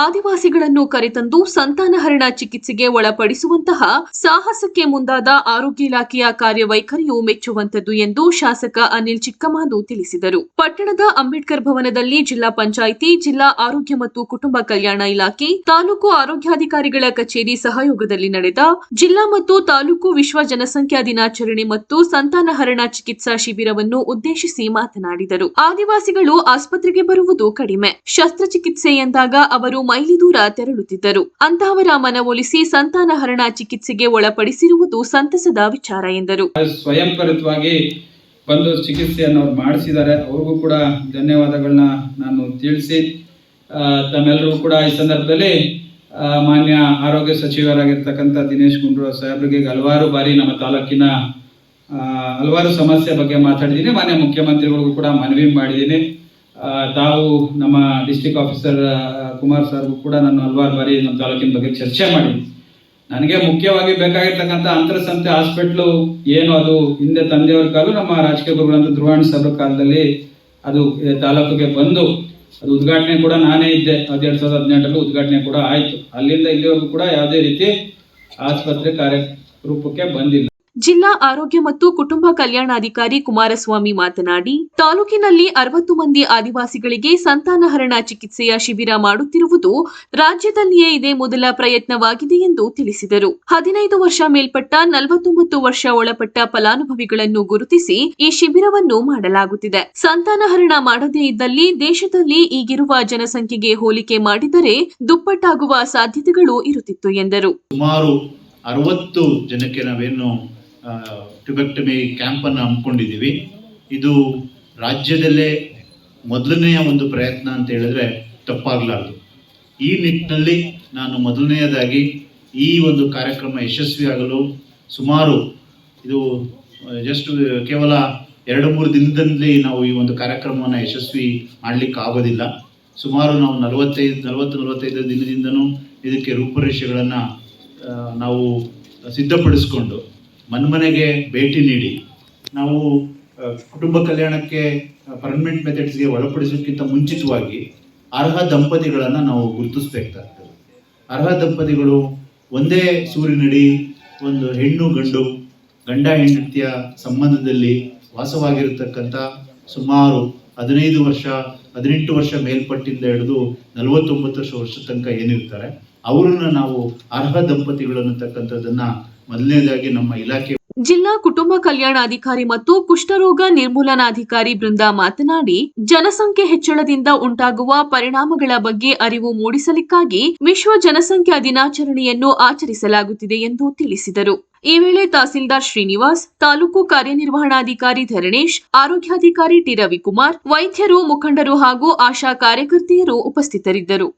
ಆದಿವಾಸಿಗಳನ್ನು ಕರೆತಂದು ಸಂತಾನಹರಣ ಚಿಕಿತ್ಸೆಗೆ ಒಳಪಡಿಸುವಂತಹ ಸಾಹಸಕ್ಕೆ ಮುಂದಾದ ಆರೋಗ್ಯ ಇಲಾಖೆಯ ಕಾರ್ಯವೈಖರಿಯು ಮೆಚ್ಚುವಂತದ್ದು ಎಂದು ಶಾಸಕ ಅನಿಲ್ ಚಿಕ್ಕಮಾದು ತಿಳಿಸಿದರು. ಪಟ್ಟಣದ ಅಂಬೇಡ್ಕರ್ ಭವನದಲ್ಲಿ ಜಿಲ್ಲಾ ಪಂಚಾಯಿತಿ, ಜಿಲ್ಲಾ ಆರೋಗ್ಯ ಮತ್ತು ಕುಟುಂಬ ಕಲ್ಯಾಣ ಇಲಾಖೆ, ತಾಲೂಕು ಆರೋಗ್ಯಾಧಿಕಾರಿಗಳ ಕಚೇರಿ ಸಹಯೋಗದಲ್ಲಿ ನಡೆದ ಜಿಲ್ಲಾ ಮತ್ತು ತಾಲೂಕು ವಿಶ್ವ ಜನಸಂಖ್ಯಾ ದಿನಾಚರಣೆ ಮತ್ತು ಸಂತಾನಹರಣ ಚಿಕಿತ್ಸಾ ಶಿಬಿರವನ್ನು ಉದ್ದೇಶಿಸಿ ಮಾತನಾಡಿದರು. ಆದಿವಾಸಿಗಳು ಆಸ್ಪತ್ರೆಗೆ ಬರುವುದು ಕಡಿಮೆ, ಶಸ್ತ್ರಚಿಕಿತ್ಸೆ ಎಂದಾಗ ಅವರು ಮೈಲಿ ದೂರ ತೆರಳುತ್ತಿದ್ದರು. ಅಂತಹವರ ಮನವೊಲಿಸಿ ಸಂತಾನಹರಣ ಚಿಕಿತ್ಸೆಗೆ ಒಳಪಡಿಸಿರುವುದು ಸಂತಸದ ವಿಚಾರ ಎಂದರು. ಸ್ವಯಂಪ್ರೇರಿತವಾಗಿ ಬಂದು ಚಿಕಿತ್ಸೆಯನ್ನು ಮಾಡಿಸಿದ್ದಾರೆ. ಅವ್ರಿಗೂ ಕೂಡ ಧನ್ಯವಾದಗಳನ್ನ ನಾನು ತಿಳಿಸಿ, ತಮ್ಮೆಲ್ಲರಿಗೂ ಕೂಡ ಈ ಸಂದರ್ಭದಲ್ಲಿ ಮಾನ್ಯ ಆರೋಗ್ಯ ಸಚಿವರಾಗಿರ್ತಕ್ಕಂಥ ದಿನೇಶ್ ಗುಂಡೂರಾವ್ ಸಾಹೇಬರಿಗೆ ಹಲವಾರು ಬಾರಿ ನಮ್ಮ ತಾಲೂಕಿನ ಹಲವಾರು ಸಮಸ್ಯೆ ಬಗ್ಗೆ ಮಾತಾಡಿದ್ದೀನಿ. ಮಾನ್ಯ ಮುಖ್ಯಮಂತ್ರಿಗಳಿಗೂ ಕೂಡ ಮನವಿ ಮಾಡಿದ್ದೀನಿ. ತಾವು ನಮ್ಮ ಡಿಸ್ಟ್ರಿಕ್ಟ್ ಆಫೀಸರ್ ಕುಮಾರ್ ಸರ್ಗೂ ಕೂಡ ನಾನು ಹಲವಾರು ಬಾರಿ ನಮ್ಮ ತಾಲೂಕಿನ ಬಗ್ಗೆ ಚರ್ಚೆ ಮಾಡಿದ್ದೀನಿ. ನನಗೆ ಮುಖ್ಯವಾಗಿ ಬೇಕಾಗಿರ್ತಕ್ಕಂಥ ಅಂತರಸಂತೆ ಹಾಸ್ಪಿಟ್ಲು ಏನು, ಅದು ಹಿಂದೆ ತಂದೆಯವ್ರ ಕಾಲು ನಮ್ಮ ರಾಜಕೀಯ ಗುರುಗಳಂತ ಧ್ರುವಣ್ಣ ಸಾಹೇಬ್ರ ಕಾಲದಲ್ಲಿ ಅದು ತಾಲೂಕಿಗೆ ಬಂದು ಅದು ಉದ್ಘಾಟನೆ ಕೂಡ ನಾನೇ ಇದ್ದೆ. 2018 ಉದ್ಘಾಟನೆ ಕೂಡ ಆಯಿತು. ಅಲ್ಲಿಂದ ಇಲ್ಲಿವರೆಗೂ ಕೂಡ ಯಾವುದೇ ರೀತಿ ಆಸ್ಪತ್ರೆ ಕಾರ್ಯರೂಪಕ್ಕೆ ಬಂದಿಲ್ಲ. ಜಿಲ್ಲಾ ಆರೋಗ್ಯ ಮತ್ತು ಕುಟುಂಬ ಕಲ್ಯಾಣಾಧಿಕಾರಿ ಕುಮಾರಸ್ವಾಮಿ ಮಾತನಾಡಿ, ತಾಲೂಕಿನಲ್ಲಿ 60 ಮಂದಿ ಆದಿವಾಸಿಗಳಿಗೆ ಸಂತಾನಹರಣ ಚಿಕಿತ್ಸೆಯ ಶಿಬಿರ ಮಾಡುತ್ತಿರುವುದು ರಾಜ್ಯದಲ್ಲಿಯೇ ಇದೇ ಮೊದಲ ಪ್ರಯತ್ನವಾಗಿದೆ ಎಂದು ತಿಳಿಸಿದರು. 15 ವರ್ಷ ಮೇಲ್ಪಟ್ಟ 49 ವರ್ಷ ಒಳಪಟ್ಟ ಫಲಾನುಭವಿಗಳನ್ನು ಗುರುತಿಸಿ ಈ ಶಿಬಿರವನ್ನು ಮಾಡಲಾಗುತ್ತಿದೆ. ಸಂತಾನಹರಣ ಮಾಡದೇ ಇದ್ದಲ್ಲಿ ದೇಶದಲ್ಲಿ ಈಗಿರುವ ಜನಸಂಖ್ಯೆಗೆ ಹೋಲಿಕೆ ಮಾಡಿದರೆ ದುಪ್ಪಟ್ಟಾಗುವ ಸಾಧ್ಯತೆಗಳು ಇರುತ್ತಿತ್ತು ಎಂದರು. ಸುಮಾರು 60 ಜನಕ್ಕೆ ನಾವೇನು ಟ್ಯುಬೆಕ್ಟಮಿ ಕ್ಯಾಂಪನ್ನು ಹಮ್ಮಿಕೊಂಡಿದ್ದೀವಿ. ಇದು ರಾಜ್ಯದಲ್ಲೇ ಮೊದಲನೆಯ ಒಂದು ಪ್ರಯತ್ನ ಅಂತ ಹೇಳಿದ್ರೆ ತಪ್ಪಾಗಲಾರದು. ಈ ನಿಟ್ಟಿನಲ್ಲಿ ನಾನು ಮೊದಲನೆಯದಾಗಿ ಈ ಒಂದು ಕಾರ್ಯಕ್ರಮ ಯಶಸ್ವಿಯಾಗಲು ಸುಮಾರು ಇದು ಜಸ್ಟ್ ಕೇವಲ 2-3 ದಿನದಲ್ಲಿ ನಾವು ಈ ಒಂದು ಕಾರ್ಯಕ್ರಮವನ್ನು ಯಶಸ್ವಿ ಮಾಡಲಿಕ್ಕೆ ಆಗೋದಿಲ್ಲ. ಸುಮಾರು ನಾವು 40-45 ದಿನದಿಂದನೂ ಇದಕ್ಕೆ ರೂಪುರೇಷೆಗಳನ್ನು ನಾವು ಸಿದ್ಧಪಡಿಸ್ಕೊಂಡು ಮನೆಗೆ ಭೇಟಿ ನೀಡಿ ನಾವು ಕುಟುಂಬ ಕಲ್ಯಾಣಕ್ಕೆ ಪರ್ಮನೆಂಟ್ ಮೆಥಡ್ಸ್ಗೆ ಒಳಪಡಿಸೋಕ್ಕಿಂತ ಮುಂಚಿತವಾಗಿ ಅರ್ಹ ದಂಪತಿಗಳನ್ನು ನಾವು ಗುರುತಿಸಬೇಕಾಗ್ತದೆ. ಅರ್ಹ ದಂಪತಿಗಳು ಒಂದೇ ಸೂರಿನಡಿ ಒಂದು ಹೆಣ್ಣು ಗಂಡ ಹೆಂಡತಿಯ ಸಂಬಂಧದಲ್ಲಿ ವಾಸವಾಗಿರತಕ್ಕಂಥ ಸುಮಾರು 18 ವರ್ಷ ಮೇಲ್ಪಟ್ಟಿಂದ ಹಿಡಿದು 49 ವರ್ಷ ತನಕ ಏನಿರ್ತಾರೆ ಅವರನ್ನು ನಾವು ಅರ್ಹ ದಂಪತಿಗಳು ಅನ್ನತಕ್ಕಂಥದ್ದನ್ನ ಮೊದಲನೇದಾಗಿ ನಮ್ಮ ಇಲಾಖೆ ಜಿಲ್ಲಾ ಕುಟುಂಬ ಕಲ್ಯಾಣಾಧಿಕಾರಿ ಮತ್ತು ಕುಷ್ಠರೋಗ ನಿರ್ಮೂಲನಾಧಿಕಾರಿ ಬೃಂದ ಮಾತನಾಡಿ, ಜನಸಂಖ್ಯೆ ಹೆಚ್ಚಳದಿಂದ ಉಂಟಾಗುವ ಪರಿಣಾಮಗಳ ಬಗ್ಗೆ ಅರಿವು ಮೂಡಿಸಲಿಕ್ಕಾಗಿ ವಿಶ್ವ ಜನಸಂಖ್ಯಾ ದಿನಾಚರಣೆಯನ್ನು ಆಚರಿಸಲಾಗುತ್ತಿದೆ ಎಂದು ತಿಳಿಸಿದರು. ಈ ವೇಳೆ ತಹಸೀಲ್ದಾರ್ ಶ್ರೀನಿವಾಸ್, ತಾಲೂಕು ಕಾರ್ಯನಿರ್ವಹಣಾಧಿಕಾರಿ ಧರಣೇಶ್, ಆರೋಗ್ಯಾಧಿಕಾರಿ ಟಿ ರವಿಕುಮಾರ್, ವೈದ್ಯರು, ಮುಖಂಡರು ಹಾಗೂ ಆಶಾ ಕಾರ್ಯಕರ್ತೆಯರು ಉಪಸ್ಥಿತರಿದ್ದರು.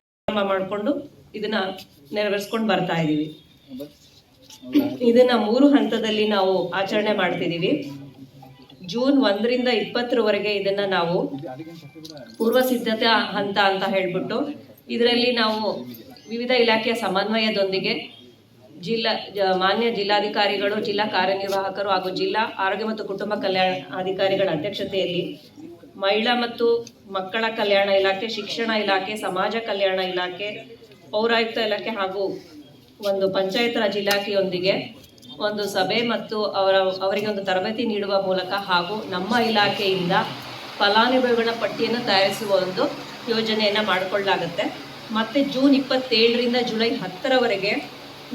ಮಾಡಿಕೊಂಡು ಇದನ್ನ ನೆರವೇರಿಸ್ಕೊಂಡು ಬರ್ತಾ ಇದೀವಿ. ಇದನ್ನ 3 ಹಂತದಲ್ಲಿ ನಾವು ಆಚರಣೆ ಮಾಡ್ತಿದೀವಿ. ಜೂನ್ 1ರಿಂದ 20ರವರೆಗೆ ಇದನ್ನ ನಾವು ಪೂರ್ವ ಸಿದ್ಧತಾ ಹಂತ ಅಂತ ಹೇಳ್ಬಿಟ್ಟು ಇದರಲ್ಲಿ ನಾವು ವಿವಿಧ ಇಲಾಖೆಯ ಸಮನ್ವಯದೊಂದಿಗೆ ಮಾನ್ಯ ಜಿಲ್ಲಾಧಿಕಾರಿಗಳು, ಜಿಲ್ಲಾ ಕಾರ್ಯನಿರ್ವಾಹಕರು ಹಾಗೂ ಜಿಲ್ಲಾ ಆರೋಗ್ಯ ಮತ್ತು ಕುಟುಂಬ ಕಲ್ಯಾಣ ಅಧಿಕಾರಿಗಳ ಅಧ್ಯಕ್ಷತೆಯಲ್ಲಿ ಮಹಿಳಾ ಮತ್ತು ಮಕ್ಕಳ ಕಲ್ಯಾಣ ಇಲಾಖೆ, ಶಿಕ್ಷಣ ಇಲಾಖೆ, ಸಮಾಜ ಕಲ್ಯಾಣ ಇಲಾಖೆ, ಪೌರಾಯುಕ್ತ ಇಲಾಖೆ ಹಾಗೂ ಒಂದು ಪಂಚಾಯತ್ ರಾಜ್ ಇಲಾಖೆಯೊಂದಿಗೆ ಒಂದು ಸಭೆ ಮತ್ತು ಅವರಿಗೆ ಒಂದು ತರಬೇತಿ ನೀಡುವ ಮೂಲಕ ಹಾಗೂ ನಮ್ಮ ಇಲಾಖೆಯಿಂದ ಫಲಾನುಭವಿಗಳ ಪಟ್ಟಿಯನ್ನು ತಯಾರಿಸುವ ಒಂದು ಯೋಜನೆಯನ್ನು ಮಾಡಿಕೊಳ್ಳಲಾಗುತ್ತೆ. ಮತ್ತು ಜೂನ್ 27ರಿಂದ ಜುಲೈ 10ರವರೆಗೆ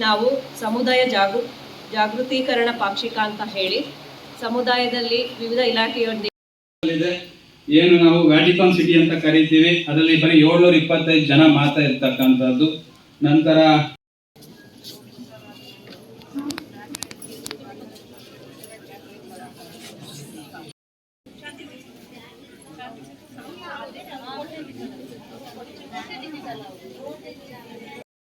ನಾವು ಸಮುದಾಯ ಜಾಗೃತೀಕರಣ ಪಾಕ್ಷಿಕ ಅಂತ ಹೇಳಿ ಸಮುದಾಯದಲ್ಲಿ ವಿವಿಧ ಇಲಾಖೆಯೊಂದಿಗೆ ಏನು ನಾವು ವ್ಯಾಟಿಕಾನ್ ಸಿಟಿ ಅಂತ ಕರಿತೀವಿ, ಅದರಲ್ಲಿ ಬರೀ 725 ಜನ ಮಾತ್ರ ಇರ್ತಕ್ಕಂಥದ್ದು. ನಂತರ